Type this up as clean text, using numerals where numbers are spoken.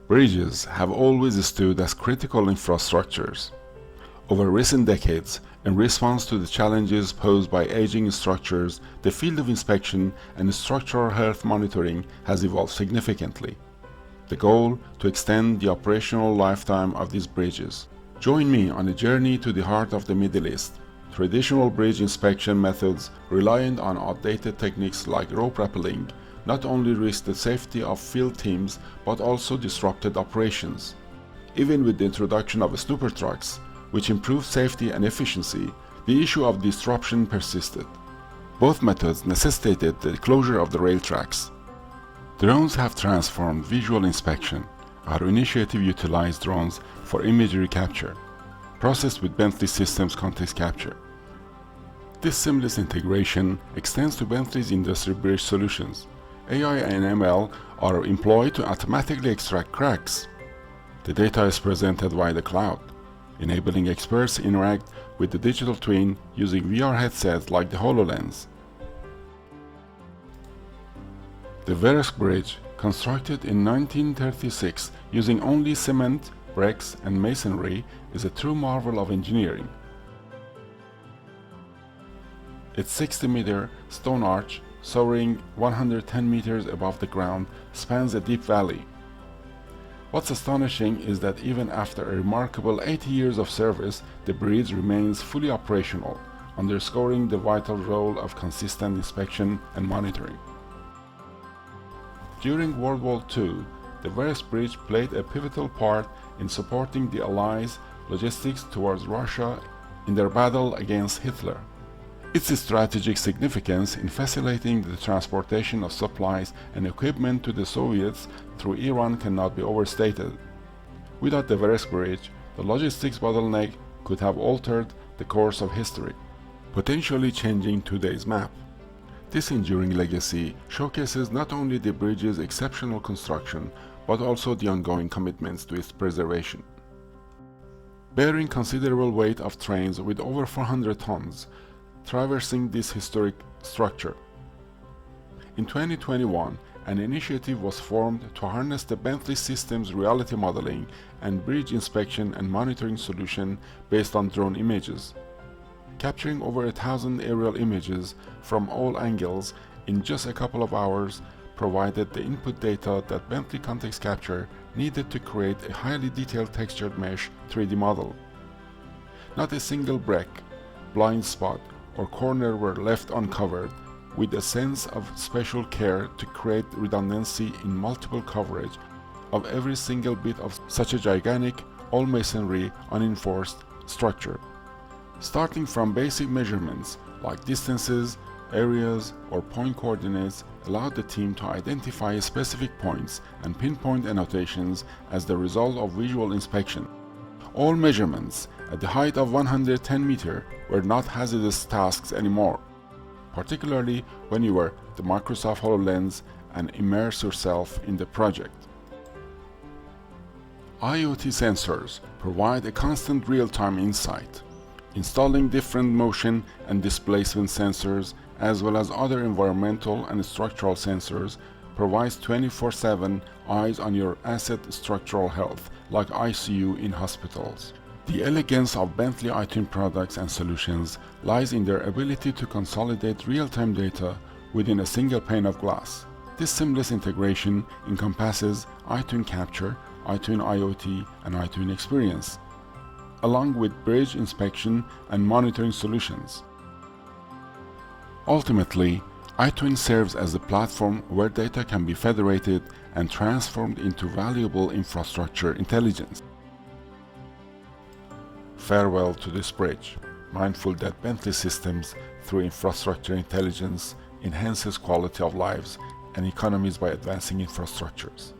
Bridges have always stood as critical infrastructures. Over recent decades, in response to the challenges posed by aging structures, the field of inspection and structural health monitoring has evolved significantly. The goal to extend the operational lifetime of these bridges. Join me on a journey to the heart of the Middle East. Traditional bridge inspection methods, reliant on outdated techniques like rope rappelling, not only risked the safety of field teams but also disrupted operations. Even with the introduction of snooper trucks, which improved safety and efficiency, the issue of disruption persisted. Both methods necessitated the closure of the rail tracks. Drones have transformed visual inspection. Our initiative utilized drones for imagery capture, processed with Bentley Systems ContextCapture. This seamless integration extends to Bentley's industry bridge solutions. AI and ML are employed to automatically extract cracks. The data is presented via the cloud, enabling experts to interact with the digital twin using VR headsets like the HoloLens. The Veresk bridge, constructed in 1936 using only cement, bricks, and masonry, is a true marvel of engineering. Its 60-meter stone arch, soaring 110 meters above the ground, spans a deep valley. What's astonishing is that even after a remarkable 80 years of service, the bridge remains fully operational, underscoring the vital role of consistent inspection and monitoring. During World War II, the Veresk Bridge played a pivotal part in supporting the Allies' logistics towards Russia in their battle against Hitler. Its strategic significance in facilitating the transportation of supplies and equipment to the Soviets through Iran cannot be overstated. Without the Veresk Bridge, the logistics bottleneck could have altered the course of history, potentially changing today's map. This enduring legacy showcases not only the bridge's exceptional construction, but also the ongoing commitments to its preservation. Bearing considerable weight of trains with over 400 tons, traversing this historic structure. In 2021, an initiative was formed to harness the Bentley Systems reality modeling and bridge inspection and monitoring solution based on drone images. Capturing over 1,000 aerial images from all angles in just a couple of hours provided the input data that Bentley ContextCapture needed to create a highly detailed textured mesh 3D model. Not a single break, blind spot, or corner were left uncovered, with a sense of special care to create redundancy in multiple coverage of every single bit of such a gigantic, all-masonry, unenforced structure. Starting from basic measurements like distances, areas, or point coordinates allowed the team to identify specific points and pinpoint annotations as the result of visual inspection. All measurements at the height of 110 meters were not hazardous tasks anymore, particularly when you wear the Microsoft HoloLens and immerse yourself in the project. IoT sensors provide a constant real-time insight. Installing different motion and displacement sensors as well as other environmental and structural sensors provides 24/7 eyes on your asset structural health, like ICU in hospitals. The elegance of Bentley iTwin products and solutions lies in their ability to consolidate real-time data within a single pane of glass. This seamless integration encompasses iTwin Capture, iTwin IoT, and iTwin Experience, along with bridge inspection and monitoring solutions. Ultimately, iTwin serves as a platform where data can be federated and transformed into valuable infrastructure intelligence. Farewell to this bridge, mindful that Bentley Systems, through infrastructure intelligence, enhances quality of lives and economies by advancing infrastructures.